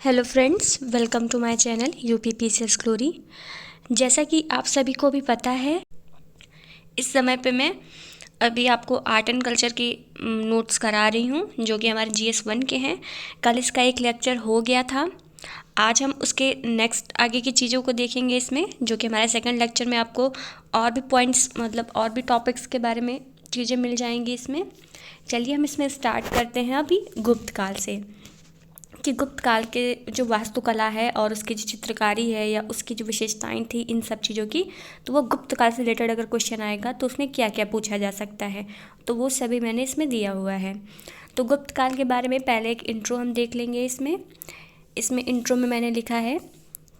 Hello friends, welcome to my channel UPPCS glory. जैसा कि आप सभी को भी पता है, इस समय पे मैं अभी आपको आर्ट एंड कल्चर की नोट्स करा रही हूँ, जो कि हमारे GS1 के हैं। कल इसका एक लेक्चर हो गया था। आज हम उसके नेक्स्ट आगे की चीज़ों को देखेंगे इसमें, जो कि हमारे सेकंड लेक्चर में आपको और भी पॉइंट्स मतलब और भी टॉपिक्स के बारे में चीज़ें मिल जाएंगी इसमें। चलिए हम इसमें स्टार्ट करते हैं अभी गुप्त काल से, कि गुप्त काल के जो वास्तुकला है और उसकी जो चित्रकारी है या उसकी जो विशेषताएं थी इन सब चीज़ों की, तो वो गुप्त काल से रिलेटेड अगर क्वेश्चन आएगा तो उसमें क्या क्या पूछा जा सकता है, तो वो सभी मैंने इसमें दिया हुआ है। तो गुप्त काल के बारे में पहले एक इंट्रो हम देख लेंगे। इसमें इंट्रो में मैंने लिखा है,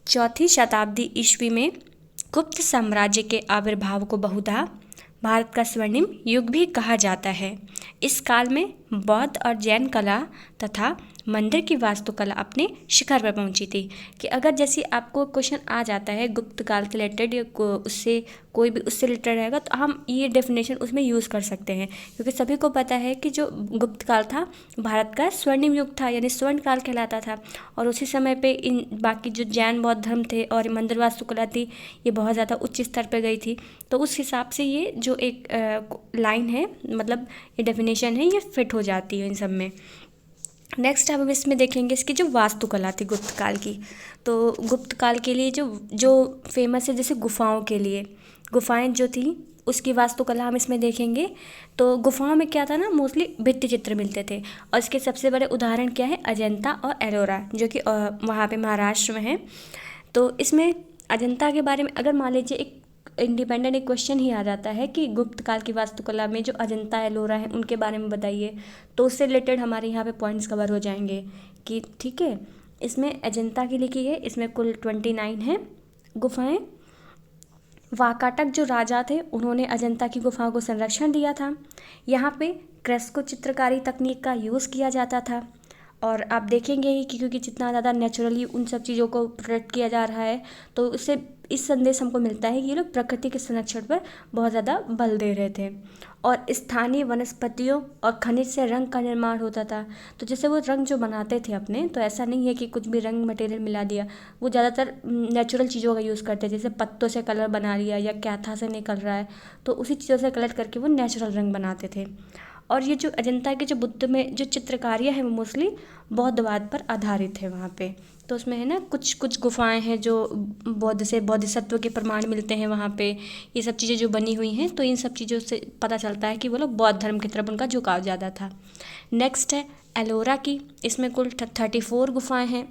4वीं शताब्दी ईस्वी में गुप्त साम्राज्य के आविर्भाव को बहुधा भारत का स्वर्णिम युग भी कहा जाता है। इस काल में बौद्ध और जैन कला तथा मंदिर की वास्तुकला अपने शिखर पर पहुंची थी। कि अगर जैसे आपको क्वेश्चन आ जाता है गुप्त काल के रिलेटेड या उससे कोई भी उससे रिलेटेड रहेगा, तो हम ये डेफिनेशन उसमें यूज़ कर सकते हैं, क्योंकि सभी को पता है कि जो गुप्त काल था भारत का स्वर्णिम युग था, यानी स्वर्ण काल कहलाता था। और उसी समय पे इन बाकी जो जैन बौद्ध धर्म थे और मंदिर वास्तुकला थी, ये बहुत ज़्यादा उच्च स्तर पर गई थी। तो उस हिसाब से ये जो एक लाइन है, मतलब ये डेफिनेशन है, ये फिट हो जाती है इन सब में। नेक्स्ट अब हम इसमें देखेंगे इसकी जो वास्तुकला थी गुप्त काल की। तो गुप्त काल के लिए जो जो फेमस है, जैसे गुफाओं के लिए गुफाएं जो थी उसकी वास्तुकला हम इसमें देखेंगे। तो गुफाओं में क्या था ना, मोस्टली भित्ति चित्र मिलते थे, और इसके सबसे बड़े उदाहरण क्या है, अजंता और एलोरा, जो कि वहाँ पे महाराष्ट्र में है। तो इसमें अजंता के बारे में अगर मान लीजिए एक इंडिपेंडेंट एक क्वेश्चन ही आ जाता है कि गुप्त काल की वास्तुकला में जो अजंता एलोरा है उनके बारे में बताइए, तो उससे रिलेटेड हमारे यहाँ पे पॉइंट्स कवर हो जाएंगे। कि ठीक है, इसमें अजंता की लिखी है, इसमें कुल 29 है गुफाएं। वाकाटक जो राजा थे उन्होंने अजंता की गुफाओं को संरक्षण दिया था। यहाँ पे क्रेस्को चित्रकारी तकनीक का यूज़ किया जाता था। और आप देखेंगे ही कि क्योंकि जितना ज़्यादा नेचुरली उन सब चीज़ों को प्रोटेक्ट किया जा रहा है, तो उससे इस संदेश हमको मिलता है कि ये लोग प्रकृति के संरक्षण पर बहुत ज़्यादा बल दे रहे थे। और स्थानीय वनस्पतियों और खनिज से रंग का निर्माण होता था। तो जैसे वो रंग जो बनाते थे अपने, तो ऐसा नहीं है कि कुछ भी रंग मटेरियल मिला दिया, वो ज़्यादातर नेचुरल चीज़ों का यूज़ करते थे। जैसे पत्तों से कलर बना लिया या कैथा से निकल रहा है, तो उसी चीज़ों से कलर करके वो नेचुरल रंग बनाते थे। और ये जो अजंता के जो बुद्ध में जो चित्रकारियाँ हैं वो मोस्टली बौद्धवाद पर आधारित है वहाँ पे। तो उसमें है ना कुछ कुछ गुफाएं हैं जो बौद्ध से बोधिसत्व के प्रमाण मिलते हैं वहाँ पे। ये सब चीज़ें जो बनी हुई हैं, तो इन सब चीज़ों से पता चलता है कि वो लोग बौद्ध धर्म की तरफ उनका झुकाव ज़्यादा था। नेक्स्ट है एलोरा की, इसमें कुल 34 गुफाएँ हैं।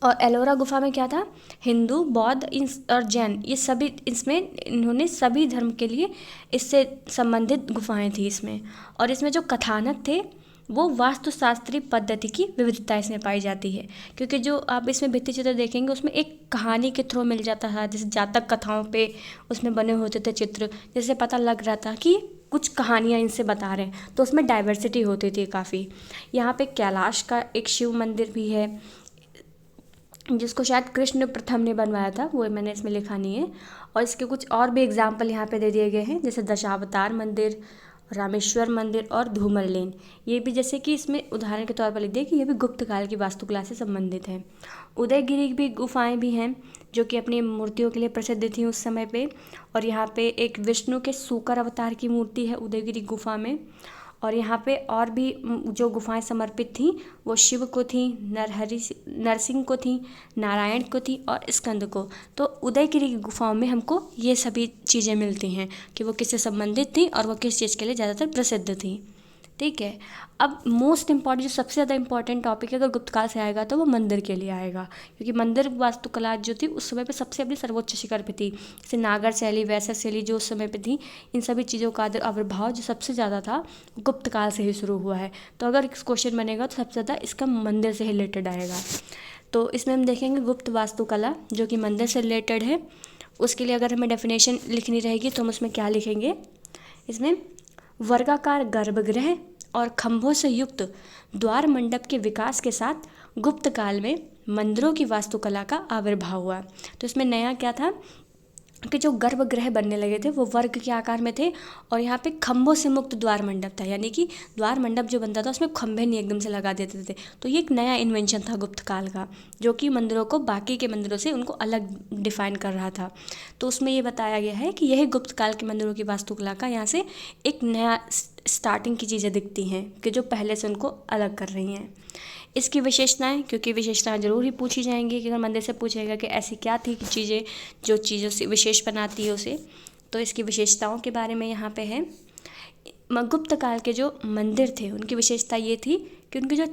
और एलोरा गुफा में क्या था, हिंदू बौद्ध और जैन, ये सभी इसमें इन्होंने सभी धर्म के लिए इससे संबंधित गुफाएं थी इसमें। और इसमें जो कथानक थे वो वास्तुशास्त्रीय पद्धति की विविधता इसमें पाई जाती है, क्योंकि जो आप इसमें भित्ति चित्र देखेंगे उसमें एक कहानी के थ्रू मिल जाता था। जैसे जातक कथाओं पे उसमें बने होते थे चित्र, जैसे पता लग रहा था कि कुछ कहानियाँ इनसे बता रहे हैं, तो उसमें डाइवर्सिटी होती थी काफ़ी। यहाँ पे कैलाश का एक शिव मंदिर भी है, जिसको शायद कृष्ण प्रथम ने बनवाया था, वो मैंने इसमें लिखा नहीं है। और इसके कुछ और भी एग्जाम्पल यहाँ पे दे दिए गए हैं, जैसे दशावतार मंदिर, रामेश्वर मंदिर और धूमर लेन। ये भी जैसे कि इसमें उदाहरण के तौर पर लिख दिए कि ये भी गुप्त काल की वास्तुकला से संबंधित हैं। उदयगिरी भी गुफाएं भी हैं, जो कि अपनी मूर्तियों के लिए प्रसिद्ध थी उस समय पे। और यहाँ पे एक विष्णु के सूकर अवतार की मूर्ति है उदयगिरी गुफा में। और यहाँ पे और भी जो गुफाएं समर्पित थीं वो शिव को थी, नरसिंह को थी, नारायण को थी और स्कंद को। तो उदयगिरी की गुफाओं में हमको ये सभी चीज़ें मिलती हैं कि वो किससे संबंधित थी और वो किस चीज़ के लिए ज़्यादातर प्रसिद्ध थी। ठीक है, अब मोस्ट इम्पॉर्टेंट जो सबसे ज़्यादा इंपॉर्टेंट टॉपिक है अगर गुप्त काल से आएगा तो वो मंदिर के लिए आएगा, क्योंकि मंदिर वास्तुकला जो थी उस समय पे सबसे अपनी सर्वोच्च शिखर पे थी। जैसे नागर शैली, वैसर शैली जो उस समय पे थी, इन सभी चीज़ों का आविर्भाव जो सबसे ज़्यादा था गुप्त काल से ही शुरू हुआ है। तो अगर इस क्वेश्चन बनेगा तो सबसे ज़्यादा इसका मंदिर से ही रिलेटेड आएगा। तो इसमें हम देखेंगे गुप्त वास्तुकला जो कि मंदिर से रिलेटेड है। उसके लिए अगर हमें डेफिनेशन लिखनी रहेगी तो हम उसमें क्या लिखेंगे, इसमें वर्गाकार गर्भगृह और खंभों से युक्त द्वार मंडप के विकास के साथ गुप्त काल में मंदिरों की वास्तुकला का आविर्भाव हुआ। तो इसमें नया क्या था, कि जो गर्भगृह बनने लगे थे वो वर्ग के आकार में थे, और यहाँ पे खंभों से मुक्त द्वार मंडप था, यानी कि द्वार मंडप जो बनता था उसमें खंभे नहीं एकदम से लगा देते थे। तो ये एक नया इन्वेंशन था गुप्त काल का, जो कि मंदिरों को बाकी के मंदिरों से उनको अलग डिफाइन कर रहा था। तो उसमें ये बताया गया है कि यही गुप्त काल के मंदिरों की वास्तुकला का यहाँ से एक नया स्टार्टिंग की चीज़ें दिखती हैं कि जो पहले से उनको अलग कर रही हैं। इसकी विशेषताएं, क्योंकि विशेषताएं जरूर ही पूछी जाएंगी कि अगर मंदिर से पूछेगा कि ऐसी क्या थी कि चीज़ें जो चीज़ों से विशेष बनाती है उसे, तो इसकी विशेषताओं के बारे में यहाँ पे है। गुप्त काल के जो मंदिर थे उनकी विशेषता ये थी कि उनकी जो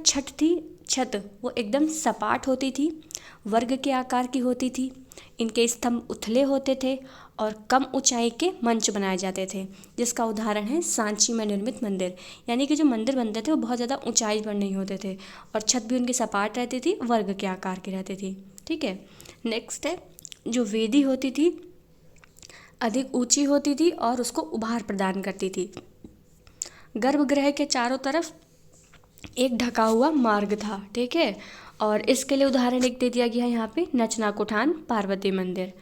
छत वो एकदम सपाट होती थी, वर्ग के आकार की होती थी, इनके स्तंभ उथले होते थे और कम ऊंचाई के मंच बनाए जाते थे, जिसका उदाहरण है सांची में निर्मित मंदिर। यानी कि जो मंदिर बनते थे वो बहुत ज़्यादा ऊंचाई पर नहीं होते थे, और छत भी उनकी सपाट रहती थी, वर्ग के आकार की रहती थी। ठीक है, नेक्स्ट है जो वेदी होती थी अधिक ऊंची होती थी और उसको उभार प्रदान करती थी। गर्भगृह के चारों तरफ एक ढका हुआ मार्ग था। ठीक है, और इसके लिए उदाहरण एक दे दिया गया है यहाँ पे नचनाकुठान पार्वती मंदिर।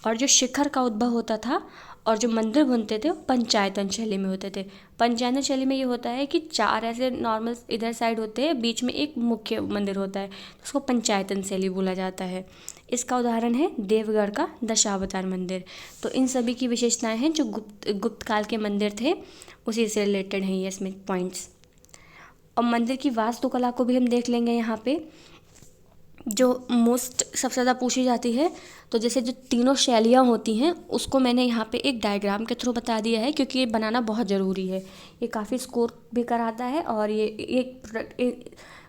और जो शिखर का उद्भव होता था और जो मंदिर बनते थे वो पंचायतन शैली में होते थे। पंचायतन शैली में ये होता है कि चार ऐसे नॉर्मल इधर साइड होते हैं, बीच में एक मुख्य मंदिर होता है, उसको पंचायतन शैली बोला जाता है। इसका उदाहरण है देवगढ़ का दशावतार मंदिर। तो इन सभी की विशेषताएं हैं जो गुप्त काल के मंदिर थे, उसी से रिलेटेड हैं ये इसमें पॉइंट्स। और मंदिर की वास्तुकला को भी हम देख लेंगे यहाँ पे, जो मोस्ट सबसे ज़्यादा पूछी जाती है। तो जैसे जो तीनों शैलियाँ होती हैं उसको मैंने यहाँ पे एक डायग्राम के थ्रू बता दिया है, क्योंकि ये बनाना बहुत ज़रूरी है। ये काफ़ी स्कोर भी कराता है और ये एक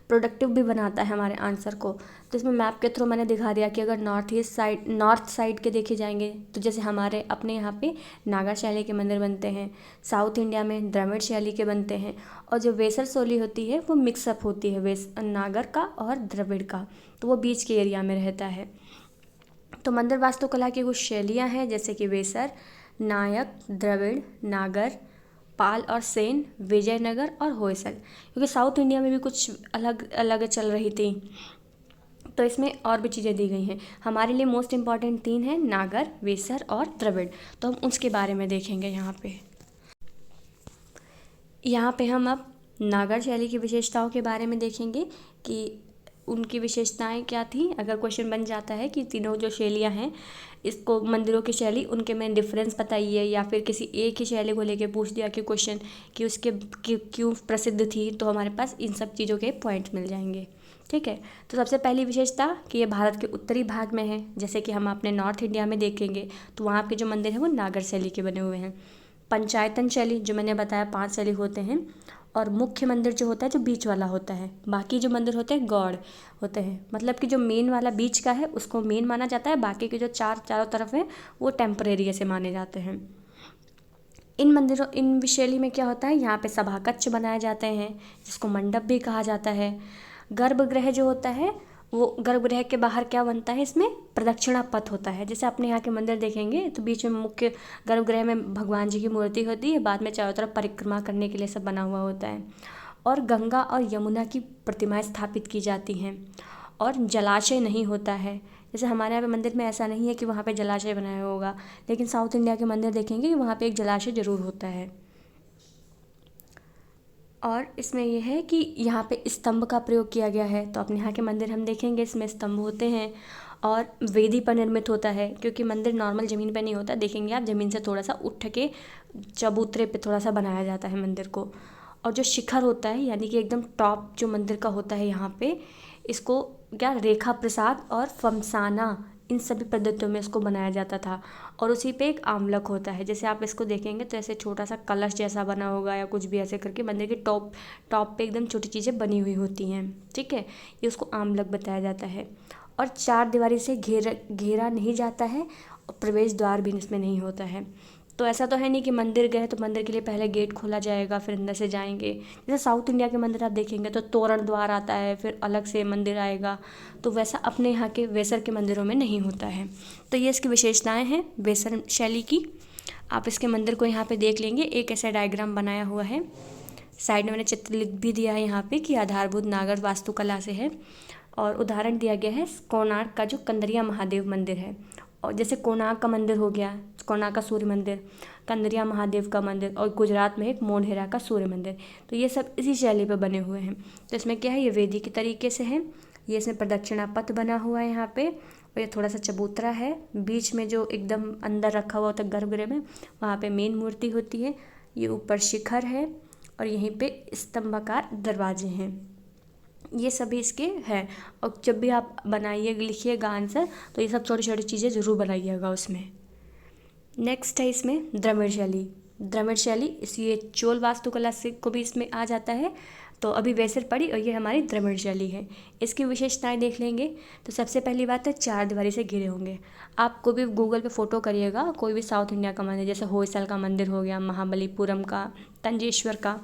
प्रोडक्टिव भी बनाता है हमारे आंसर को। तो इसमें मैप के थ्रू मैंने दिखा दिया कि अगर नॉर्थ साइड के देखे जाएंगे तो जैसे हमारे अपने यहाँ पे नागा शैली के मंदिर बनते हैं, साउथ इंडिया में द्रविड़ शैली के बनते हैं, और जो वेसर शैली होती है वो मिक्सअप होती है नागर का और द्रविड़ का, तो वो बीच के एरिया में रहता है। तो मंदिर वास्तुकला की कुछ शैलियाँ हैं जैसे कि वेसर, नायक, द्रविड़, नागर, पाल और सेन, विजयनगर और होयसल, क्योंकि साउथ इंडिया में भी कुछ अलग अलग चल रही थी, तो इसमें और भी चीज़ें दी गई हैं। हमारे लिए मोस्ट इम्पॉर्टेंट तीन हैं, नागर, वेसर और द्रविड़, तो हम उसके बारे में देखेंगे यहाँ पे हम अब नागर शैली की विशेषताओं के बारे में देखेंगे कि उनकी विशेषताएं क्या थी। अगर क्वेश्चन बन जाता है कि तीनों जो शैलियाँ हैं इसको मंदिरों की शैली उनके में डिफरेंस बताइए, या फिर किसी एक ही शैली को लेके पूछ दिया कि क्वेश्चन कि उसके क्यों प्रसिद्ध थी, तो हमारे पास इन सब चीज़ों के पॉइंट्स मिल जाएंगे। ठीक है, तो सबसे पहली विशेषता कि ये भारत के उत्तरी भाग में है। जैसे कि हम अपने नॉर्थ इंडिया में देखेंगे तो वहाँ के जो मंदिर हैं वो नागर शैली के बने हुए हैं। पंचायतन शैली जो मैंने बताया 5 शैली होते हैं, और मुख्य मंदिर जो होता है जो बीच वाला होता है, बाकी जो मंदिर होते हैं गौड़ होते हैं, मतलब कि जो मेन वाला बीच का है उसको मेन माना जाता है, बाकी के जो चारों तरफ हैं वो टेम्परेरी ऐसे माने जाते हैं। इन शैली में क्या होता है, यहाँ पे सभाकक्ष बनाए जाते हैं जिसको मंडप भी कहा जाता है। गर्भगृह जो होता है वो गर्भगृह के बाहर क्या बनता है, इसमें प्रदक्षिणा पथ होता है। जैसे अपने यहाँ के मंदिर देखेंगे तो बीच में मुख्य गर्भगृह में भगवान जी की मूर्ति होती है, बाद में चारों तरफ परिक्रमा करने के लिए सब बना हुआ होता है, और गंगा और यमुना की प्रतिमाएं स्थापित की जाती हैं, और जलाशय नहीं होता है। जैसे हमारे यहाँ पे मंदिर में ऐसा नहीं है कि वहाँ पे जलाशय बनाया होगा, लेकिन साउथ इंडिया के मंदिर देखेंगे कि वहाँ पे एक जलाशय ज़रूर होता है। और इसमें यह है कि यहाँ पे स्तंभ का प्रयोग किया गया है। तो अपने यहाँ के मंदिर हम देखेंगे इसमें स्तंभ होते हैं और वेदी पर निर्मित होता है, क्योंकि मंदिर नॉर्मल ज़मीन पे नहीं होता। देखेंगे आप ज़मीन से थोड़ा सा उठ के चबूतरे पे थोड़ा सा बनाया जाता है मंदिर को। और जो शिखर होता है यानी कि एकदम टॉप जो मंदिर का होता है यहाँ पे, इसको क्या रेखा प्रसाद और फमसाना इन सभी पद्धतियों में इसको बनाया जाता था। और उसी पे एक आमलक होता है, जैसे आप इसको देखेंगे तो ऐसे छोटा सा कलश जैसा बना होगा या कुछ भी ऐसे करके मंदिर के टॉप पे एकदम छोटी चीज़ें बनी हुई होती हैं। ठीक है, ये उसको आमलक बताया जाता है। और 4 दीवारी से घेरा नहीं जाता है, और प्रवेश द्वार भी इसमें नहीं होता है। तो ऐसा तो है नहीं कि मंदिर गए तो मंदिर के लिए पहले गेट खोला जाएगा फिर अंदर से जाएंगे। जैसे साउथ इंडिया के मंदिर आप देखेंगे तो तोरण द्वार आता है, फिर अलग से मंदिर आएगा, तो वैसा अपने यहाँ के वेसर के मंदिरों में नहीं होता है। तो ये इसकी विशेषताएं हैं वेसर शैली की। आप इसके मंदिर को यहाँ पे देख लेंगे, एक ऐसा डायग्राम बनाया हुआ है, साइड में मैंने चित्र लिख भी दिया है यहाँ पे कि आधारभूत नागर वास्तुकला से है। और उदाहरण दिया गया है कोणार्क का जो कंदरिया महादेव मंदिर है, और जैसे कोणार्क का मंदिर हो गया, कोणार्क का सूर्य मंदिर, कंदरिया महादेव का मंदिर, और गुजरात में एक मोढेरा का सूर्य मंदिर। तो ये सब इसी शैली पर बने हुए हैं। तो इसमें क्या है, ये वैदिक तरीके से है। ये इसमें प्रदक्षिणा पथ बना हुआ है यहाँ पे, और ये थोड़ा सा चबूतरा है। बीच में जो एकदम अंदर रखा हुआ होता है गर्भगृह में, वहाँ पे मेन मूर्ति होती है। ये ऊपर शिखर है और यहीं पे स्तंभाकार दरवाजे हैं। ये सभी इसके हैं। और जब भी आप बनाइए लिखिएगा आंसर, तो ये सब छोटी छोटी चीज़ें ज़रूर बनाइएगा उसमें। नेक्स्ट है इसमें द्रविड़ शैली। द्रविड़ शैली इस ये चोल वास्तुकला से को भी इसमें आ जाता है। तो अभी वैसे पढ़ी, और ये हमारी द्रविड़ शैली है। इसकी विशेषताएं देख लेंगे। तो सबसे पहली बात है, चार दीवारी से घिरे होंगे। आप कोई भी गूगल पे फोटो करिएगा, कोई भी साउथ इंडिया का मंदिर, जैसे होयसल का मंदिर हो गया, महाबलीपुरम का, तंजेश्वर का,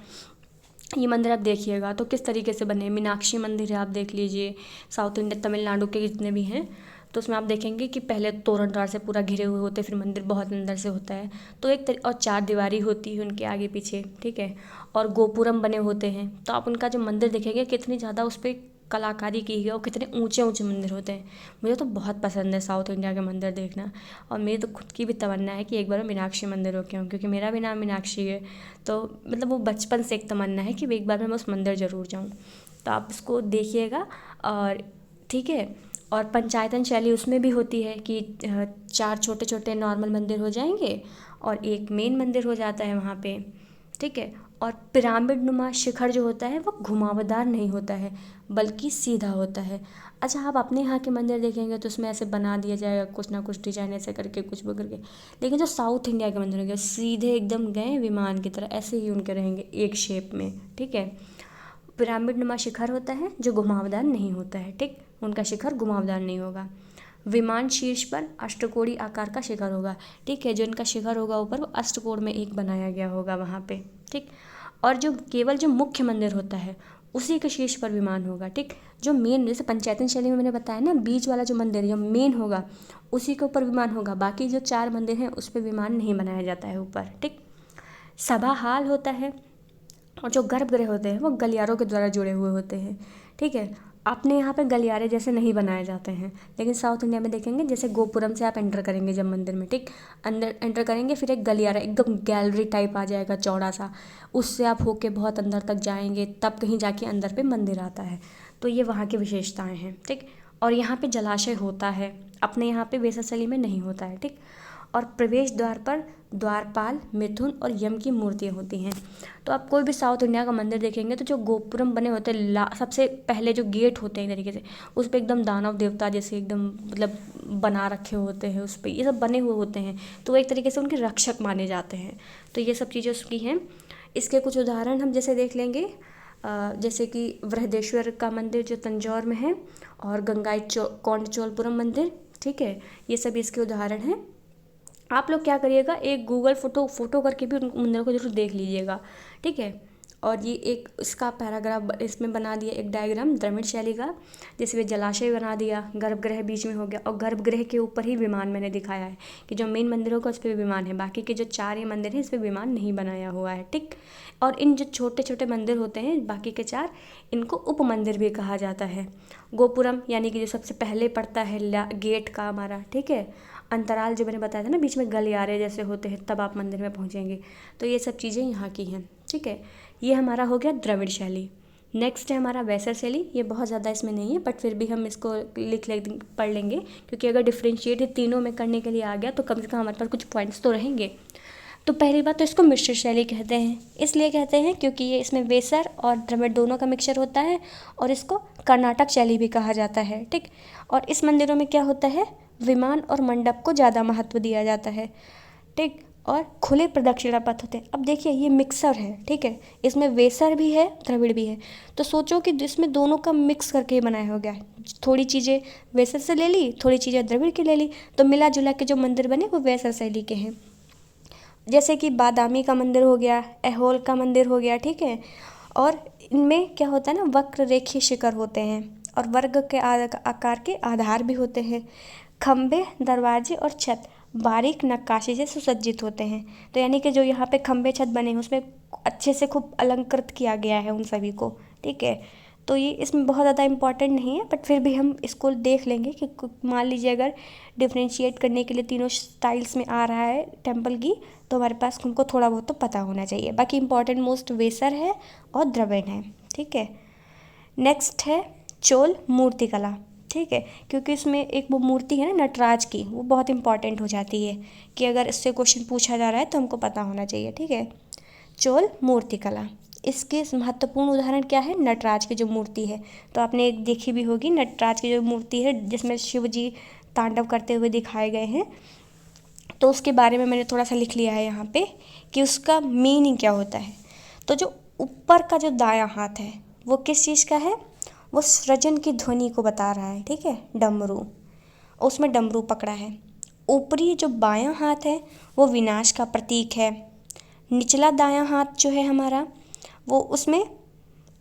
ये मंदिर आप देखिएगा तो किस तरीके से बने। मीनाक्षी मंदिर है, आप देख लीजिए। साउथ इंडिया तमिलनाडु के जितने भी हैं, तो उसमें आप देखेंगे कि पहले तोरणद्वार से पूरा घिरे हुए होते हैं, फिर मंदिर बहुत अंदर से होता है। तो और चार दीवारी होती है उनके आगे पीछे, ठीक है। और गोपुरम बने होते हैं। तो आप उनका जो मंदिर देखेंगे कितनी ज़्यादा उस पर कलाकारी की है, और कितने ऊंचे ऊंचे मंदिर होते हैं। मुझे तो बहुत पसंद है साउथ इंडिया के मंदिर देखना। और मेरी तो खुद की भी तमन्ना है कि एक बार मैं मीनाक्षी मंदिर होके आऊँ, क्योंकि मेरा भी नाम मीनाक्षी है। तो मतलब वो बचपन से एक तमन्ना है कि एक बार मैं उस मंदिर ज़रूर जाऊँ। तो आप इसको देखिएगा। और ठीक है। और पंचायतन शैली उसमें भी होती है कि चार छोटे छोटे नॉर्मल मंदिर हो जाएंगे और एक मेन मंदिर हो जाता है वहाँ पे, ठीक है। और पिरामिड नुमा शिखर जो होता है वो घुमावदार नहीं होता है, बल्कि सीधा होता है। अच्छा, आप अपने यहाँ के मंदिर देखेंगे तो उसमें ऐसे बना दिया जाएगा कुछ ना कुछ डिजाइन ऐसे करके, कुछ वो करके। लेकिन जो साउथ इंडिया के मंदिर होंगे सीधे एकदम गए विमान की तरह, ऐसे ही उनके रहेंगे एक शेप में, ठीक है। पिरामिड नुमा शिखर होता है जो घुमावदार नहीं होता है, ठीक। उनका शिखर घुमावदार नहीं होगा। विमान शीर्ष पर अष्टकोणी आकार का शिखर होगा, ठीक है। जो इनका शिखर होगा ऊपर, वो अष्टकोण में एक बनाया गया होगा वहाँ पे, ठीक। और जो केवल जो मुख्य मंदिर होता है उसी के शीर्ष पर विमान होगा, ठीक। जो मेन, जैसे पंचायतन शैली में मैंने बताया ना, बीच वाला जो मंदिर जो मेन होगा उसी के ऊपर विमान होगा। बाकी जो चार मंदिर हैं उस पर विमान नहीं बनाया जाता है ऊपर, ठीक। सभा हाल होता है। और जो गर्भगृह होते हैं वो गलियारों के द्वारा जुड़े हुए होते हैं, ठीक है। अपने यहाँ पे गलियारे जैसे नहीं बनाए जाते हैं, लेकिन साउथ इंडिया में देखेंगे जैसे गोपुरम से आप एंटर करेंगे जब मंदिर में, ठीक, अंदर एंटर करेंगे, फिर एक गलियारा एकदम गैलरी टाइप आ जाएगा चौड़ा सा, उससे आप होके बहुत अंदर तक जाएंगे, तब कहीं जाके अंदर पे मंदिर आता है। तो ये वहाँ की विशेषताएँ हैं, ठीक। और यहाँ पे जलाशय होता है, अपने यहाँ पे वेसरशैली में नहीं होता है, ठीक। और प्रवेश द्वार पर द्वारपाल, मिथुन और यम की मूर्तियाँ होती हैं। तो आप कोई भी साउथ इंडिया का मंदिर देखेंगे तो जो गोपुरम बने होते हैं, सबसे पहले जो गेट होते हैं एक तरीके से, उस पर एकदम दानव देवता जैसे एकदम मतलब बना रखे होते हैं, उस पर ये सब बने हुए होते हैं। तो एक तरीके से उनके रक्षक माने जाते हैं। तो ये सब चीज़ें उसकी हैं। इसके कुछ उदाहरण हम जैसे देख लेंगे, जैसे कि बृहदेश्वर का मंदिर जो तंजौर में है, और गंगाई कोंडचोलपुरम मंदिर, ठीक है। ये सब इसके उदाहरण हैं। आप लोग क्या करिएगा, एक गूगल फोटो करके भी उन मंदिरों को जरूर देख लीजिएगा, ठीक है। और ये एक इसका पैराग्राफ इसमें बना दिया, एक डायग्राम द्रविड़ शैली का, जिसमें जलाशय बना दिया, गर्भगृह बीच में हो गया, और गर्भगृह के ऊपर ही विमान मैंने दिखाया है कि जो मेन मंदिर होगा उस पर विमान है, बाकी के जो चार ये मंदिर हैं इस पर विमान नहीं बनाया हुआ है, ठीक। और इन जो छोटे छोटे मंदिर होते हैं बाकी के चार, इनको उप मंदिर भी कहा जाता है। गोपुरम यानी कि जो सबसे पहले पड़ता है गेट का हमारा, ठीक है। अंतराल जो मैंने बताया था ना, बीच में गलियारे जैसे होते हैं, तब आप मंदिर में पहुंचेंगे। तो ये सब चीज़ें यहाँ की हैं, ठीक है। ये हमारा हो गया द्रविड़ शैली। नेक्स्ट है हमारा वैसर शैली। ये बहुत ज़्यादा इसमें नहीं है, बट फिर भी हम इसको पढ़ लेंगे, क्योंकि अगर डिफ्रेंशिएट तीनों में करने के लिए आ गया तो कम से कम हमारे पास कुछ पॉइंट्स तो रहेंगे। तो पहली बात तो इसको मिश्र शैली कहते हैं। इसलिए कहते हैं क्योंकि ये इसमें वेसर और द्रविड़ दोनों का मिक्सचर होता है, और इसको कर्नाटक शैली भी कहा जाता है, ठीक। और इस मंदिरों में क्या होता है, विमान और मंडप को ज़्यादा महत्व दिया जाता है, ठीक। और खुले प्रदक्षिणा पथ होते हैं। अब देखिए ये मिक्सर है, ठीक है, इसमें वेसर भी है द्रविड़ भी है। तो सोचो कि इसमें दोनों का मिक्स करके बनाया हो गया है। थोड़ी चीज़ें वेसर से ले ली, थोड़ी चीज़ें द्रविड़ की ले ली, तो मिला जुला के जो मंदिर बने वो वैसर शैली के हैं। जैसे कि बादामी का मंदिर हो गया, ऐहोल का मंदिर हो गया, ठीक है। और इनमें क्या होता है ना, वक्र रेखीय शिखर होते हैं, और वर्ग के आकार के आधार भी होते हैं। खंबे, दरवाजे और छत बारीक नक्काशी से सुसज्जित होते हैं। तो यानी कि जो यहाँ पे खंबे छत बने हैं उसमें अच्छे से खूब अलंकृत किया गया है उन सभी को, ठीक है। तो ये इसमें बहुत ज़्यादा इम्पॉर्टेंट नहीं है, बट फिर भी हम इसको देख लेंगे कि मान लीजिए अगर डिफ्रेंशिएट करने के लिए तीनों स्टाइल्स में आ रहा है टेम्पल की, तो हमारे पास हमको थोड़ा बहुत तो पता होना चाहिए। बाकी इम्पॉर्टेंट मोस्ट वेसर है और द्रविड़ है, ठीक है। नेक्स्ट है चोल मूर्तिकला, ठीक है, क्योंकि इसमें एक वो मूर्ति है ना नटराज की, वो बहुत इंपॉर्टेंट हो जाती है कि अगर इससे क्वेश्चन पूछा जा रहा है तो हमको पता होना चाहिए, ठीक है। चोल मूर्तिकला, इसके महत्वपूर्ण उदाहरण क्या है, नटराज की जो मूर्ति है, तो आपने एक देखी भी होगी नटराज की जो मूर्ति है जिसमें शिव जी तांडव करते हुए दिखाए गए हैं। तो उसके बारे में मैंने थोड़ा सा लिख लिया है यहाँ पे कि उसका मीनिंग क्या होता है। तो जो ऊपर का जो दायां हाथ है वो किस चीज़ का है, वो सृजन की ध्वनि को बता रहा है, ठीक है, डमरू, उसमें डमरू पकड़ा है। ऊपरी जो बायां हाथ है वो विनाश का प्रतीक है। निचला दायां हाथ जो है हमारा वो उसमें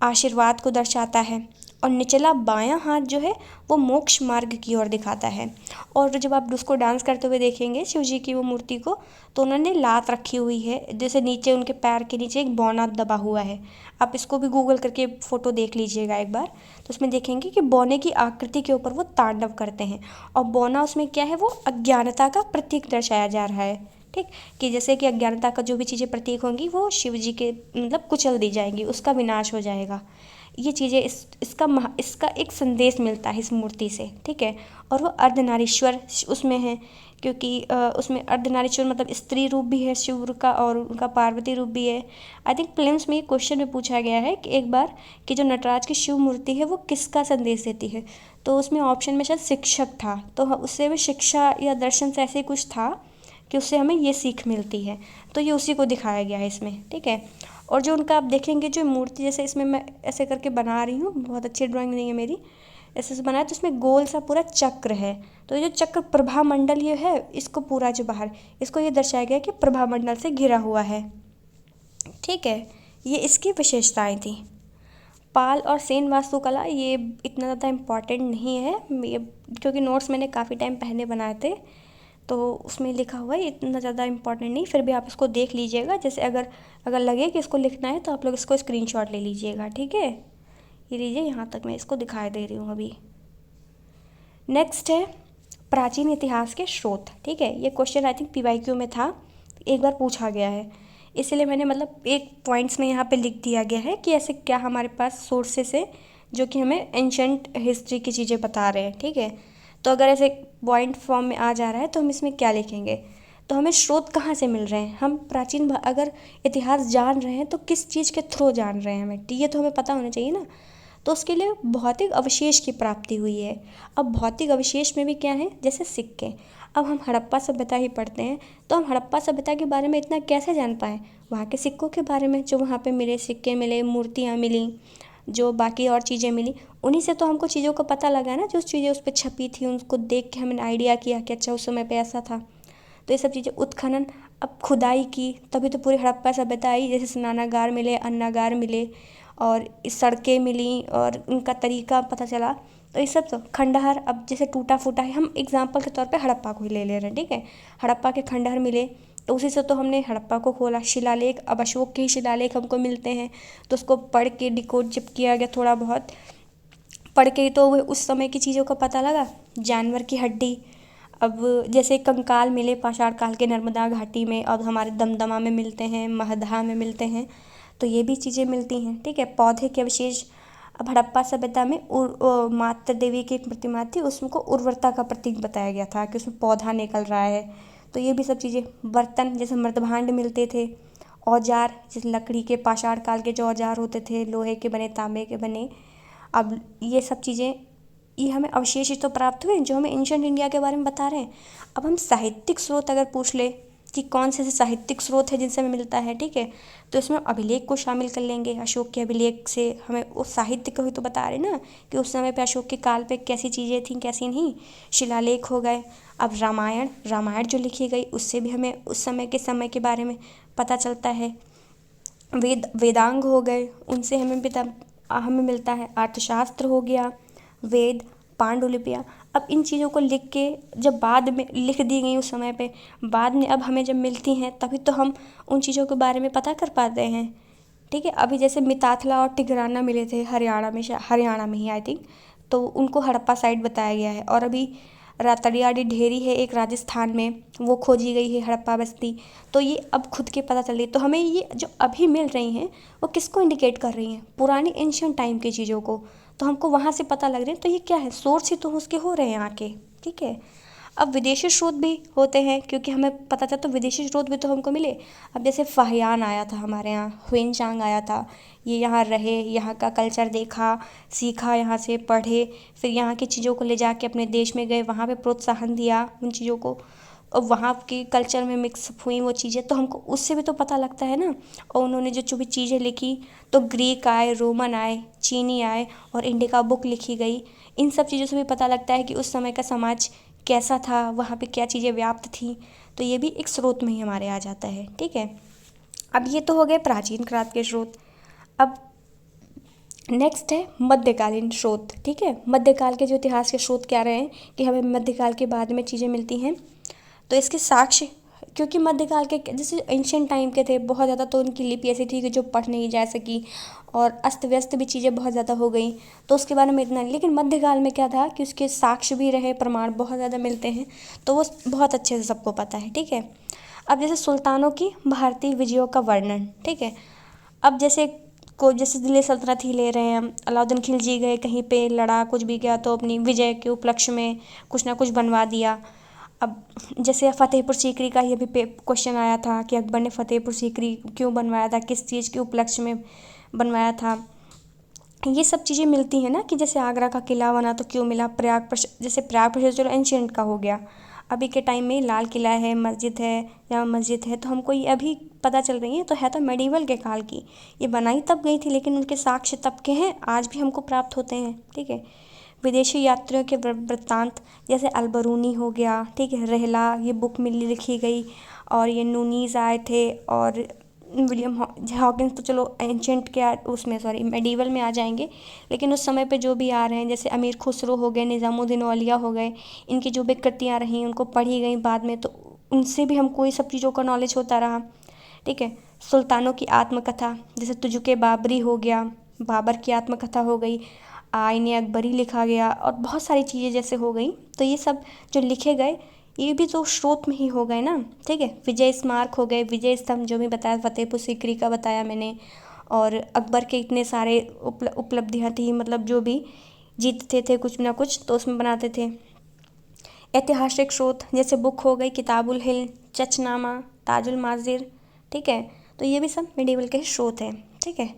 आशीर्वाद को दर्शाता है, और निचला बायां हाथ जो है वो मोक्ष मार्ग की ओर दिखाता है। और जब आप उसको डांस करते हुए देखेंगे शिव जी की वो मूर्ति को, तो उन्होंने लात रखी हुई है, जैसे नीचे उनके पैर के नीचे एक बौना दबा हुआ है। आप इसको भी गूगल करके फ़ोटो देख लीजिएगा एक बार, तो उसमें देखेंगे कि बौने की आकृति के ऊपर वो तांडव करते हैं, और बौना उसमें क्या है, वो अज्ञानता का प्रतीक दर्शाया जा रहा है, ठीक, कि जैसे कि अज्ञानता का जो भी चीज़ें प्रतीक होंगी वो शिव जी के मतलब कुचल दी जाएंगी, उसका विनाश हो जाएगा। ये चीज़ें इसका एक संदेश मिलता है इस मूर्ति से, ठीक है। और वो अर्धनारीश्वर उसमें है, क्योंकि उसमें अर्धनारीश्वर मतलब स्त्री रूप भी है शिव का और उनका पार्वती रूप भी है। आई थिंक प्रीलिम्स में ये क्वेश्चन में पूछा गया है कि एक बार कि जो नटराज की शिव मूर्ति है वो किसका संदेश देती है, तो उसमें ऑप्शन में शायद शिक्षक था, तो उससे भी शिक्षा या दर्शन से ऐसे कुछ था कि उससे हमें ये सीख मिलती है, तो ये उसी को दिखाया गया है इसमें, ठीक है। और जो उनका आप देखेंगे जो मूर्ति, जैसे इसमें मैं ऐसे करके बना रही हूँ, बहुत अच्छी ड्राइंग नहीं है मेरी, ऐसे से बनाया, तो इसमें गोल सा पूरा चक्र है, तो ये जो चक्र प्रभा मंडल ये है, इसको पूरा जो बाहर इसको ये दर्शाया गया कि प्रभा मंडल से घिरा हुआ है, ठीक है। ये इसकी विशेषताएं थी। पाल और सेन वास्तुकला ये इतना ज़्यादा इम्पॉर्टेंट नहीं है, ये क्योंकि नोट्स मैंने काफ़ी टाइम पहले बनाए थे, तो उसमें लिखा हुआ है, इतना ज़्यादा इम्पॉर्टेंट नहीं, फिर भी आप इसको देख लीजिएगा, जैसे अगर लगे कि इसको लिखना है तो आप लोग इसको स्क्रीनशॉट ले लीजिएगा, ठीक है। ये लीजिए, यहाँ तक मैं इसको दिखाई दे रही हूँ अभी। नेक्स्ट है प्राचीन इतिहास के स्रोत, ठीक है। ये क्वेश्चन आई थिंक PYQ में था, एक बार पूछा गया है, इसलिए मैंने मतलब एक पॉइंट्स में यहाँ पे लिख दिया गया है कि ऐसे क्या हमारे पास सोर्सेस है जो कि हमें एंशंट हिस्ट्री की चीज़ें बता रहे हैं, ठीक है। तो अगर ऐसे पॉइंट फॉर्म में आ जा रहा है तो हम इसमें क्या लिखेंगे, तो हमें स्रोत कहाँ से मिल रहे हैं, हम प्राचीन अगर इतिहास जान रहे हैं तो किस चीज़ के थ्रू जान रहे हैं हमें, ये तो हमें पता होना चाहिए ना। तो उसके लिए भौतिक अवशेष की प्राप्ति हुई है। अब भौतिक अवशेष में भी क्या है, जैसे सिक्के, अब हम हड़प्पा सभ्यता ही पढ़ते हैं, तो हम हड़प्पा सभ्यता के बारे में इतना कैसे जान पाए, वहाँ के सिक्कों के बारे में, जो वहाँ पे मिले सिक्के मिले, मूर्तियाँ मिली, जो बाकी और चीज़ें मिली, उन्हीं से तो हमको चीज़ों का पता लगा ना, जो चीज़ें उस पर छपी थी उनको देख के हमने आइडिया किया कि अच्छा उस समय पे ऐसा था। तो ये सब चीज़ें उत्खनन, अब खुदाई की, तभी तो पूरी हड़प्पा सभ्यता आई, जैसे स्नानागार मिले, अन्नागार मिले, और सड़कें मिली और उनका तरीका पता चला। तो ये सब तो खंडहर, अब जैसे टूटा फूटा है, हम एग्जाम्पल के तौर पे हड़प्पा को ही ले रहे हैं, ठीक है। हड़प्पा के खंडहर मिले तो उसी से तो हमने हड़प्पा को खोला। शिलालेख, अब अशोक के ही शिलालेख हमको मिलते हैं, तो उसको पढ़ के डिकोड जब किया गया, थोड़ा बहुत पढ़ के, तो उस समय की चीज़ों का पता लगा। जानवर की हड्डी, अब जैसे कंकाल मिले पाषाण काल के नर्मदा घाटी में, अब हमारे दमदमा में मिलते हैं, महदहा में मिलते हैं, तो ये भी चीज़ें मिलती हैं, ठीक है। पौधे के अवशेष, अब हड़प्पा सभ्यता में मातृ देवी की एक प्रतिमा थी, उसको उर्वरता का प्रतीक बताया गया था कि उसमें पौधा निकल रहा है, तो ये भी सब चीज़ें। बर्तन, जैसे मृदभांड मिलते थे। औजार, जैसे लकड़ी के पाषाण काल के जो औजार होते थे, लोहे के बने, तांबे के बने, अब ये सब चीज़ें, ये हमें अवशेष तो प्राप्त हुए जो हमें एंशिएंट इंडिया के बारे में बता रहे हैं। अब हम साहित्यिक स्रोत अगर पूछ ले कि कौन से साहित्यिक स्रोत है जिनसे हमें मिलता है, ठीक है, तो इसमें अभिलेख को शामिल कर लेंगे। अशोक के अभिलेख से हमें उस साहित्य को ही तो बता रहे ना कि उस समय पे अशोक के काल पे कैसी चीज़ें थीं कैसी नहीं। शिलालेख हो गए। अब रामायण जो लिखी गई उससे भी हमें उस समय के बारे में पता चलता है। वेदांग हो गए, उनसे हमें मिलता है। अर्थशास्त्र हो गया, वेद, पांडुलिपियाँ। अब इन चीज़ों को लिख के जब बाद में लिख दी गई उस समय पे, बाद में अब हमें जब मिलती हैं तभी तो हम उन चीज़ों के बारे में पता कर पाते हैं ठीक है। अभी जैसे मिताथला और टिग्राना मिले थे हरियाणा में, हरियाणा में ही आई थिंक, तो उनको हड़प्पा साइट बताया गया है। और अभी रातड़ियाड़ी ढेरी है एक राजस्थान में, वो खोजी गई है हड़प्पा बस्ती। तो ये अब खुद के पता चल रही है। तो हमें ये जो अभी मिल रही हैं वो किसको इंडिकेट कर रही हैं, पुरानी एंशियंट टाइम की चीज़ों को। तो हमको वहाँ से पता लग रहे हैं। तो ये क्या है, सोर्स ही तो उसके हो रहे हैं यहाँ के, ठीक है। अब विदेशी स्रोत भी होते हैं, क्योंकि हमें पता था तो विदेशी स्रोत भी तो हमको मिले। अब जैसे फाहियान आया था हमारे यहाँ, ह्वेन आया था, ये यहाँ रहे, यहाँ का कल्चर देखा, सीखा, यहाँ से पढ़े, फिर यहाँ की चीज़ों को ले जाके अपने देश में गए, वहाँ पे प्रोत्साहन दिया उन चीज़ों को, और वहाँ के कल्चर में मिक्स हुई वो चीज़ें, तो हमको उससे भी तो पता लगता है ना। और उन्होंने जो भी चीज़ें लिखी, तो ग्रीक आए, रोमन आए, चीनी आए, और इंडिका बुक लिखी गई। इन सब चीज़ों से भी पता लगता है कि उस समय का समाज कैसा था, वहाँ पे क्या चीज़ें व्याप्त थी। तो ये भी एक स्रोत में ही हमारे आ जाता है, ठीक है। अब ये तो हो गए प्राचीन काल के स्रोत। अब नेक्स्ट है मध्यकालीन स्रोत, ठीक है। मध्यकाल के जो इतिहास के स्रोत क्या रहे हैं कि हमें मध्यकाल के बाद में चीज़ें मिलती हैं। तो इसके साक्ष्य, क्योंकि मध्यकाल के जैसे एंशियंट टाइम के थे बहुत ज़्यादा, तो उनकी लिपि ऐसी थी कि जो पढ़ नहीं जा सकी, और अस्त व्यस्त भी चीज़ें बहुत ज़्यादा हो गई, तो उसके बारे में इतना नहीं। लेकिन मध्यकाल में क्या था कि उसके साक्ष्य भी रहे, प्रमाण बहुत ज़्यादा मिलते हैं, तो वो बहुत अच्छे से सबको पता है, ठीक है। अब जैसे सुल्तानों की भारतीय विजयों का वर्णन, ठीक है। अब जैसे दिल्ली सल्तनत ही ले रहे हैं हम, अलाउद्दीन खिलजी गए कहीं पे, लड़ा, कुछ भी किया, तो अपनी विजय के उपलक्ष्य में कुछ ना कुछ बनवा दिया। अब जैसे फतेहपुर सीकरी का ही अभी क्वेश्चन आया था कि अकबर ने फतेहपुर सीकरी क्यों बनवाया था, किस चीज़ के उपलक्ष्य में बनवाया था। ये सब चीज़ें मिलती हैं ना, कि जैसे आगरा का किला बना तो क्यों मिला, जैसे प्रयाग चलो एंशियंट का हो गया, अभी के टाइम में लाल किला है, मस्जिद है, जामा मस्जिद है, तो हमको ये अभी पता चल रही है, तो है तो मेडिवल के काल की, ये बनाई तब गई थी, लेकिन उनके साक्ष्य तब के हैं, आज भी हमको प्राप्त होते हैं, ठीक है। विदेशी यात्रियों के वृत्तांत, जैसे अलबरूनी हो गया, ठीक है, रहला, ये बुक मिली लिखी गई, और ये नूनीज़ आए थे, और विलियम हॉकिंस तो चलो एंशेंट के उसमें सॉरी मेडिवल में आ जाएंगे, लेकिन उस समय पे जो भी आ रहे हैं, जैसे अमीर खुसरो हो गए, निज़ामुद्दीन औलिया हो गए, इनकी जो भी कृतियाँ रहीं उनको पढ़ी गई बाद में, तो उनसे भी हमको ये सब चीज़ों का नॉलेज होता रहा, ठीक है। सुल्तानों की आत्मकथा, जैसे तुजुके बाबरी हो गया, बाबर की आत्मकथा हो गई, आईने अकबरी लिखा गया, और बहुत सारी चीज़ें जैसे हो गई, तो ये सब जो लिखे गए ये भी तो स्रोत में ही हो गए ना, ठीक है। विजय स्मारक हो गए, विजय स्तंभ जो भी बताया, फतेहपुर सीकरी का बताया मैंने, और अकबर के इतने सारे उपलब्धियाँ थी, मतलब जो भी जीतते थे कुछ ना कुछ तो उसमें बनाते थे। ऐतिहासिक स्रोत जैसे बुक हो गई किताबुल हिल, चचनामा, ताजुल माजिर, ठीक है। तो ये भी सब मिडिवल के स्रोत हैं, ठीक है।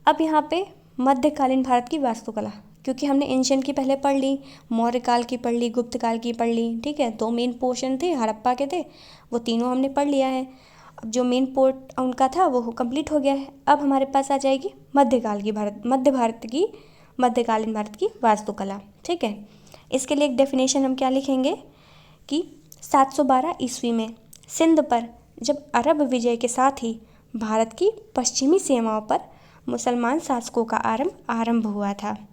अब यहाँ पे मध्यकालीन भारत की वास्तुकला, क्योंकि हमने एंशियंट की पहले पढ़ ली, मौर्य काल की पढ़ ली, गुप्त काल की पढ़ ली, ठीक है। दो मेन पोर्शन थे हड़प्पा के थे, वो तीनों हमने पढ़ लिया है। अब जो मेन पोर्ट उनका था वो कंप्लीट हो गया है। अब हमारे पास आ जाएगी मध्यकालीन भारत की वास्तुकला, ठीक है। इसके लिए एक डेफिनेशन हम क्या लिखेंगे कि 712 ईस्वी में सिंध पर जब अरब विजय के साथ ही भारत की पश्चिमी सीमाओं पर मुसलमान शासकों का आरंभ हुआ था।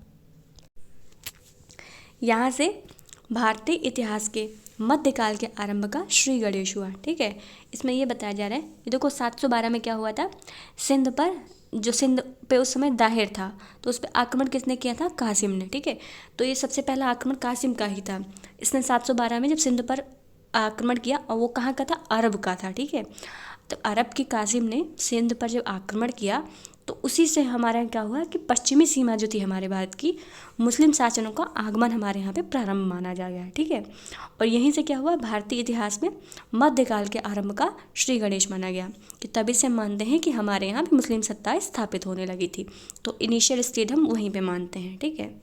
यहाँ से भारतीय इतिहास के मध्यकाल के आरंभ का श्री गणेश हुआ, ठीक है। इसमें ये बताया जा रहा है, ये देखो 712 में क्या हुआ था, सिंध पर, जो सिंध पे उस समय दाहिर था, तो उस पर आक्रमण किसने किया था, कासिम ने, ठीक है। तो ये सबसे पहला आक्रमण कासिम का ही था। इसने 712 में जब सिंध पर आक्रमण किया, और वो कहाँ का था, अरब का था, ठीक है। तो अरब की कासिम ने सिंध पर जब आक्रमण किया, तो उसी से हमारे यहाँ क्या हुआ कि पश्चिमी सीमा जो थी हमारे भारत की, मुस्लिम शासनों का आगमन हमारे यहाँ पे प्रारंभ माना जा गया है, ठीक है। और यहीं से क्या हुआ, भारतीय इतिहास में मध्यकाल के आरंभ का श्री गणेश माना गया, कि तभी से मानते हैं कि हमारे यहाँ भी मुस्लिम सत्ता स्थापित होने लगी थी। तो इनिशियल स्टेज हम वहीं पर मानते हैं, ठीक है।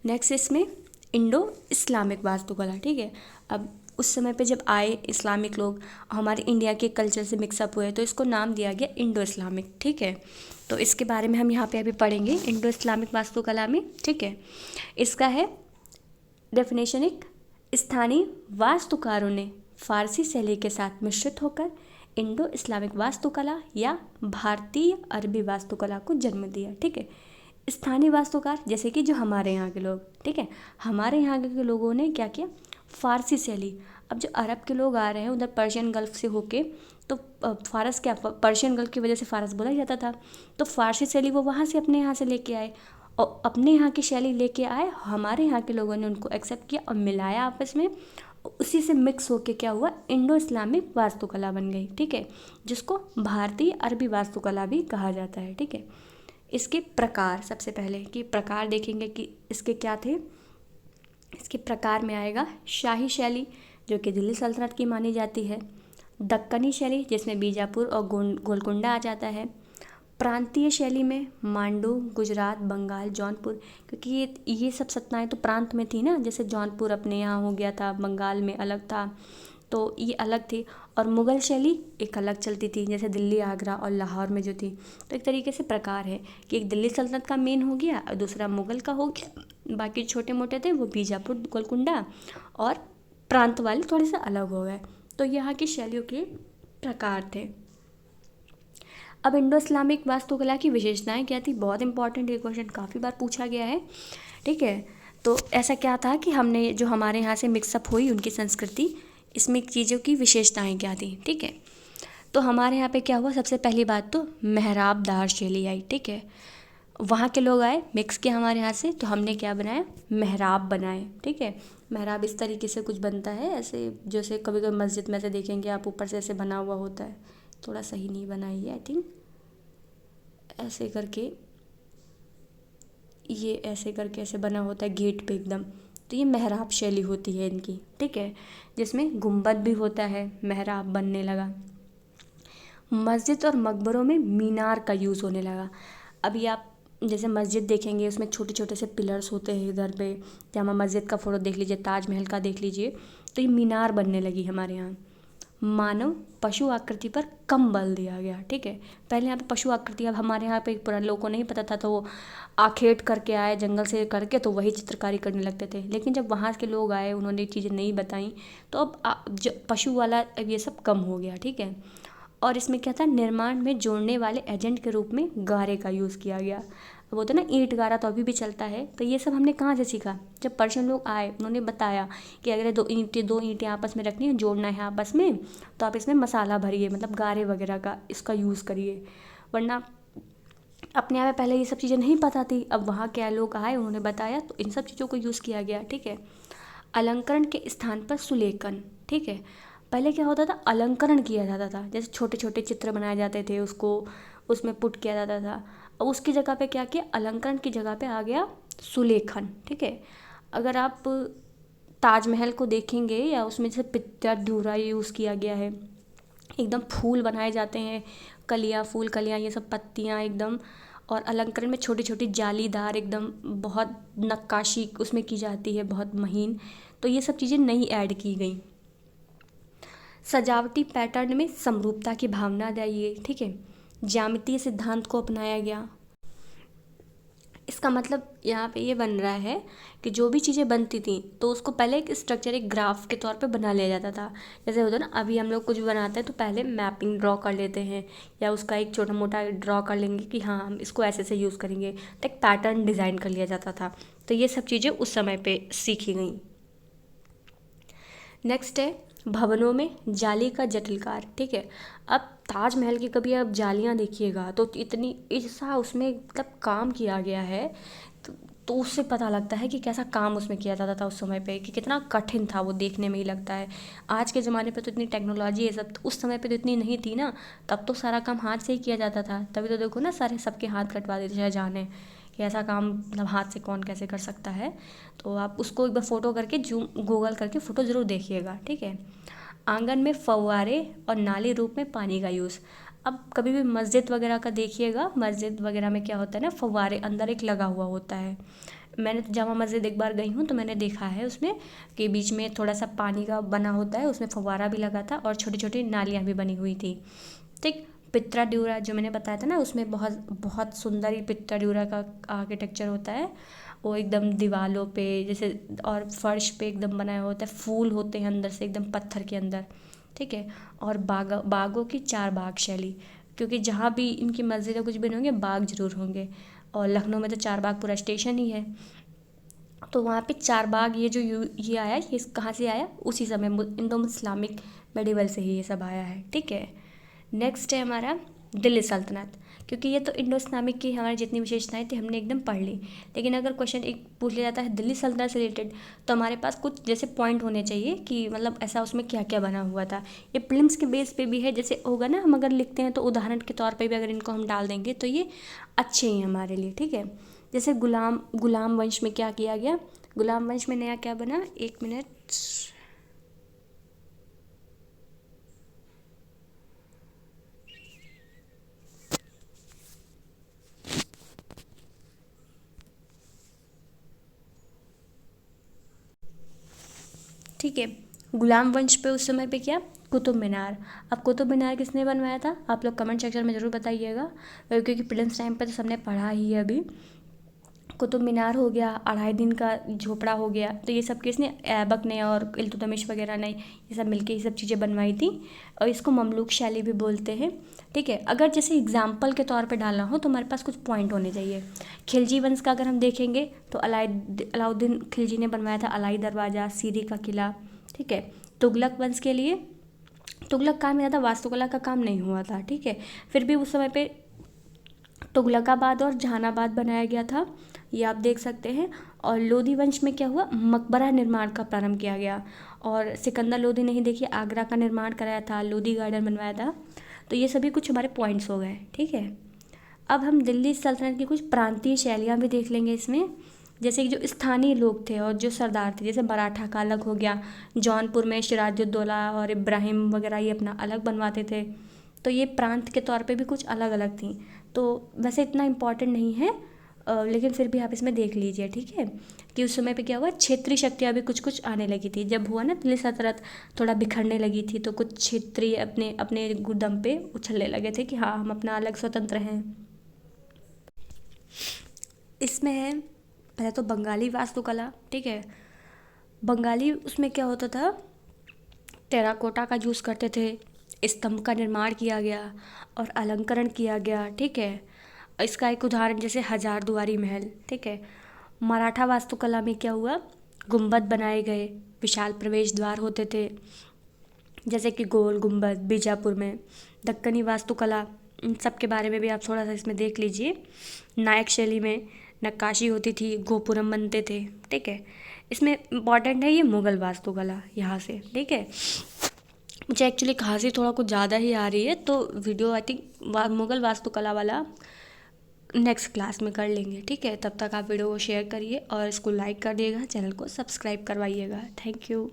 नेक्स्ट इसमें इंडो इस्लामिक वास्तुकला, ठीक है। अब उस समय पे जब आए इस्लामिक लोग, हमारे इंडिया के कल्चर से मिक्सअप हुए, तो इसको नाम दिया गया इंडो इस्लामिक, ठीक है। तो इसके बारे में हम यहाँ पे अभी पढ़ेंगे इंडो इस्लामिक वास्तुकला में, ठीक है। इसका है डेफिनेशन, एक स्थानीय वास्तुकारों ने फारसी शैली के साथ मिश्रित होकर इंडो इस्लामिक वास्तुकला या भारतीय अरबी वास्तुकला को जन्म दिया, ठीक है। स्थानीय वास्तुकार जैसे कि जो हमारे यहाँ के लोग, ठीक है, हमारे यहाँ के लोगों ने क्या किया, फारसी शैली। अब जो अरब के लोग आ रहे हैं उधर पर्शियन गल्फ से होके, तो फ़ारस क्या, पर्शियन गल्फ की वजह से फ़ारस बोला जाता था। तो फ़ारसी शैली वो वहाँ से अपने यहाँ से लेके आए, और अपने यहाँ की शैली लेके आए, हमारे यहाँ के लोगों ने उनको एक्सेप्ट किया और मिलाया आपस में। उसी से मिक्स होके क्या हुआ, इंडो इस्लामिक वास्तुकला बन गई। ठीक है, जिसको भारतीय अरबी वास्तुकला भी कहा जाता है। ठीक है, इसके प्रकार, सबसे पहले कि प्रकार देखेंगे कि इसके क्या थे। इसके प्रकार में आएगा शाही शैली, जो कि दिल्ली सल्तनत की मानी जाती है। दक्कनी शैली, जिसमें बीजापुर और गोलकुंडा आ जाता है। प्रांतीय शैली में मांडू, गुजरात, बंगाल, जौनपुर, क्योंकि ये सब सत्ताएं तो प्रांत में थी ना, जैसे जौनपुर अपने यहाँ हो गया था, बंगाल में अलग था, तो ये अलग थी। और मुग़ल शैली एक अलग चलती थी, जैसे दिल्ली, आगरा और लाहौर में जो थी। तो एक तरीके से प्रकार है कि एक दिल्ली सल्तनत का मेन हो गया और दूसरा मुग़ल का हो गया, बाकी छोटे मोटे थे वो बीजापुर, गोलकुंडा और प्रांत वाले थोड़े से अलग हो गए। तो यहाँ की शैलियों के प्रकार थे। अब इंडो इस्लामिक वास्तुकला की विशेषताएं क्या थी, बहुत इंपॉर्टेंट, ये क्वेश्चन काफ़ी बार पूछा गया है। ठीक है, तो ऐसा क्या था कि हमने जो हमारे यहाँ से मिक्सअप हुई उनकी संस्कृति, इसमें चीज़ों की विशेषताएं क्या थी। ठीक है, तो हमारे यहाँ पे क्या हुआ, सबसे पहली बात तो मेहराबदार शैली आई। ठीक है, वहाँ के लोग आए, मिक्स किया हमारे यहाँ से, तो हमने क्या बनाया, मेहराब बनाए। ठीक है, मेहराब इस तरीके से कुछ बनता है, ऐसे जैसे कभी कभी मस्जिद में से देखेंगे आप, ऊपर से ऐसे बना हुआ होता है, थोड़ा सही नहीं बनाई है आई थिंक, ऐसे करके, ये ऐसे करके ऐसे बना होता है गेट पे एकदम, तो ये मेहराब शैली होती है इनकी। ठीक है, जिसमें गुंबद भी होता है, मेहराब बनने लगा। मस्जिद और मकबरों में मीनार का यूज़ होने लगा। अभी आप जैसे मस्जिद देखेंगे, उसमें छोटे छोटे से पिलर्स होते हैं इधर पे, जामा मस्जिद का फ़ोटो देख लीजिए, ताजमहल का देख लीजिए, तो ये मीनार बनने लगी हमारे यहाँ। मानव पशु आकृति पर कम बल दिया गया। ठीक है, पहले यहाँ पे पशु आकृति, अब हमारे यहाँ पे पुराने लोगों को नहीं पता था, तो वो आखेट करके आए जंगल से करके, तो वही चित्रकारी करने लगते थे। लेकिन जब वहाँ के लोग आए, उन्होंने चीज़ें नहीं बताई, तो अब जो पशु वाला अब ये सब कम हो गया। ठीक है, और इसमें क्या था, निर्माण में जोड़ने वाले एजेंट के रूप में गारे का यूज़ किया गया। अब होता है ना ईंट गारा, तो अभी भी चलता है। तो ये सब हमने कहाँ से सीखा, जब पर्शियन लोग आए, उन्होंने बताया कि अगर दो ईंटें आपस में रखनी है, जोड़ना है आपस में, तो आप इसमें मसाला भरिए, मतलब गारे वगैरह का इसका यूज़ करिए, वरना अपने आप में पहले ये सब चीज़ें नहीं पता थी। अब वहाँ क्या लोग आए, उन्होंने बताया, तो इन सब चीज़ों को यूज़ किया गया। ठीक है, अलंकरण के स्थान पर सुलेखन। ठीक है, पहले क्या होता था, अलंकरण किया जाता था, जैसे छोटे छोटे चित्र बनाए जाते थे, उसको उसमें पुट किया जाता था। अब उसकी जगह पे क्या किया, अलंकरण की जगह पे आ गया सुलेखन। ठीक है, अगर आप ताजमहल को देखेंगे, या उसमें जैसे पित्तर ध्युरा यूज़ किया गया है, एकदम फूल बनाए जाते हैं, कलियाँ, फूल कलियाँ, ये सब पत्तियाँ एकदम, और अलंकरण में छोटी छोटी जालीदार एकदम बहुत नक्काशी उसमें की जाती है, बहुत महीन। तो ये सब चीज़ें नई ऐड की गई। सजावटी पैटर्न में समरूपता की भावना लाई गई। ठीक है, ज्यामितीय सिद्धांत को अपनाया गया। इसका मतलब यहाँ पे ये बन रहा है कि जो भी चीज़ें बनती थी, तो उसको पहले एक स्ट्रक्चर, एक ग्राफ के तौर पे बना लिया जाता था। जैसे होता है ना, अभी हम लोग कुछ बनाते हैं तो पहले मैपिंग ड्रॉ कर लेते हैं, या उसका एक छोटा मोटा ड्रॉ कर लेंगे कि हाँ हम इसको ऐसे से यूज़ करेंगे, तो एक पैटर्न डिज़ाइन कर लिया जाता था। तो ये सब चीज़ें उस समय पर सीखी गई। नेक्स्ट है भवनों में जाली का जटिलकार। ठीक है, अब ताजमहल की कभी आप जालियाँ देखिएगा, तो इतनी ऐसा उसमें मतलब काम किया गया है, तो उससे पता लगता है कि कैसा काम उसमें किया जाता था उस समय पे, कि कितना कठिन था वो, देखने में ही लगता है। आज के ज़माने पे तो इतनी टेक्नोलॉजी है सब, तो उस समय पे तो इतनी नहीं थी ना, तब तो सारा काम हाथ से ही किया जाता था। तभी तो देखो ना, सारे सबके हाथ कटवा देते हैं, जाने कि ऐसा काम मतलब हाथ से कौन कैसे कर सकता है। तो आप उसको एक बार फ़ोटो करके गूगल करके फ़ोटो ज़रूर देखिएगा। ठीक है, आंगन में फव्वारे और नाली रूप में पानी का यूज़। अब कभी भी मस्जिद वगैरह का देखिएगा, मस्जिद वगैरह में क्या होता है ना, फव्वारे अंदर एक लगा हुआ होता है। मैंने तो जामा मस्जिद एक बार गई हूँ, तो मैंने देखा है उसमें कि बीच में थोड़ा सा पानी का बना होता है, उसमें फव्वारा भी लगा था और छोटी छोटी नालियाँ भी बनी हुई थी। ठीक, पित्रा ड्यूरा जो मैंने बताया था ना, उसमें बहुत बहुत सुंदर ही पित्रा ड्यूरा का आर्किटेक्चर होता है। वो एकदम दीवालों पे जैसे और फर्श पे एकदम बनाया होता है, फूल होते हैं अंदर से एकदम पत्थर के अंदर। ठीक है, और बागों की चार बाग शैली, क्योंकि जहाँ भी इनकी मस्जिद या कुछ भी होंगे, बाग जरूर होंगे। और लखनऊ में तो चार बाग पूरा स्टेशन ही है, तो वहाँ पे चार बाग, ये जो ये आया, ये कहाँ से आया, उसी समय इंडो इस्लामिक मेडिवल से ही ये सब आया है। ठीक है, नेक्स्ट है हमारा दिल्ली सल्तनत, क्योंकि ये तो इंडो इस्लामिक की हमारी जितनी विशेषताएं थी हमने एकदम पढ़ ली। लेकिन अगर क्वेश्चन एक पूछ लिया जाता है दिल्ली सल्तनत से रिलेटेड, तो हमारे पास कुछ जैसे पॉइंट होने चाहिए कि मतलब ऐसा उसमें क्या क्या बना हुआ था। ये प्रिलिम्स के बेस पे भी है, जैसे होगा ना, हम अगर लिखते हैं तो उदाहरण के तौर पर भी अगर इनको हम डाल देंगे तो ये अच्छे ही हैं हमारे लिए, ठीक है। जैसे गुलाम वंश में क्या किया गया, गुलाम वंश में नया क्या बना, एक मिनट, ठीक है। गुलाम वंश पे उस समय पे क्या, कुतुब मीनार। अब कुतुब मीनार किसने बनवाया था, आप लोग कमेंट सेक्शन में ज़रूर बताइएगा, क्योंकि प्रिलिम्स टाइम पे तो सबने पढ़ा ही है अभी। कुतुब मीनार हो गया, 2.5 दिन का झोपड़ा हो गया, तो ये सब किसने, ऐबक ने और इल्तुतमिश वगैरह ने ये सब मिलके ये सब चीज़ें बनवाई थी, और इसको ममलूक शैली भी बोलते हैं, ठीक है। अगर जैसे एग्जाम्पल के तौर पे डालना हो तो हमारे पास कुछ पॉइंट होने चाहिए। खिलजी वंश का अगर हम देखेंगे तो अलाउद्दीन खिलजी ने बनवाया था अलाई दरवाज़ा, सीरी का किला, ठीक है। तुगलक वंश के लिए, तुगलक काम में ज़्यादा वास्तुकला का काम नहीं हुआ था, ठीक है, फिर भी उस समय पे तुगलकाबाद और जहानाबाद बनाया गया था, ये आप देख सकते हैं। और लोधी वंश में क्या हुआ, मकबरा निर्माण का प्रारंभ किया गया, और सिकंदर लोधी ने ही देखिए आगरा का निर्माण कराया था, लोधी गार्डन बनवाया था। तो ये सभी कुछ हमारे पॉइंट्स हो गए, ठीक है। अब हम दिल्ली सल्तनत की कुछ प्रांतीय शैलियाँ भी देख लेंगे इसमें, जैसे कि जो स्थानीय लोग थे और जो सरदार थे, जैसे मराठा का अलग हो गया, जौनपुर में सिराजुद्दौला और इब्राहिम वगैरह ये अपना अलग बनवाते थे, तो ये प्रांत के तौर पे भी कुछ अलग अलग थी। तो वैसे इतना इम्पॉर्टेंट नहीं है, लेकिन फिर भी आप इसमें देख लीजिए, ठीक है, कि उस समय पे क्या हुआ, क्षेत्रीय शक्तियाँ भी कुछ कुछ आने लगी थी। जब हुआ ना दिल्ली सल्तनत थोड़ा बिखरने लगी थी, तो कुछ क्षेत्रीय अपने अपने गुदम पे उछलने लगे थे कि हाँ हम अपना अलग स्वतंत्र हैं। इसमें है पहले तो बंगाली वास्तुकला, ठीक है। बंगाली उसमें क्या होता था, टेराकोटा का यूज़ करते थे, स्तंभ का निर्माण किया गया और अलंकरण किया गया, ठीक है। इसका एक उदाहरण जैसे हजार दुआरी महल, ठीक है। मराठा वास्तुकला में क्या हुआ, गुंबद बनाए गए, विशाल प्रवेश द्वार होते थे, जैसे कि गोल गुंबद बीजापुर में। दक्कनी वास्तुकला, इन सब के बारे में भी आप थोड़ा सा इसमें देख लीजिए। नायक शैली में नक्काशी होती थी, गोपुरम बनते थे, ठीक है। इसमें इम्पॉर्टेंट है ये मुग़ल वास्तुकला यहाँ से, ठीक है। मुझे एक्चुअली खांसी थोड़ा कुछ ज़्यादा ही आ रही है, तो वीडियो आई थिंक मुग़ल वास्तुकला वाला नेक्स्ट क्लास में कर लेंगे, ठीक है। तब तक आप वीडियो को शेयर करिए और इसको लाइक कर दिएगा, चैनल को सब्सक्राइब करवाइएगा। Thank you.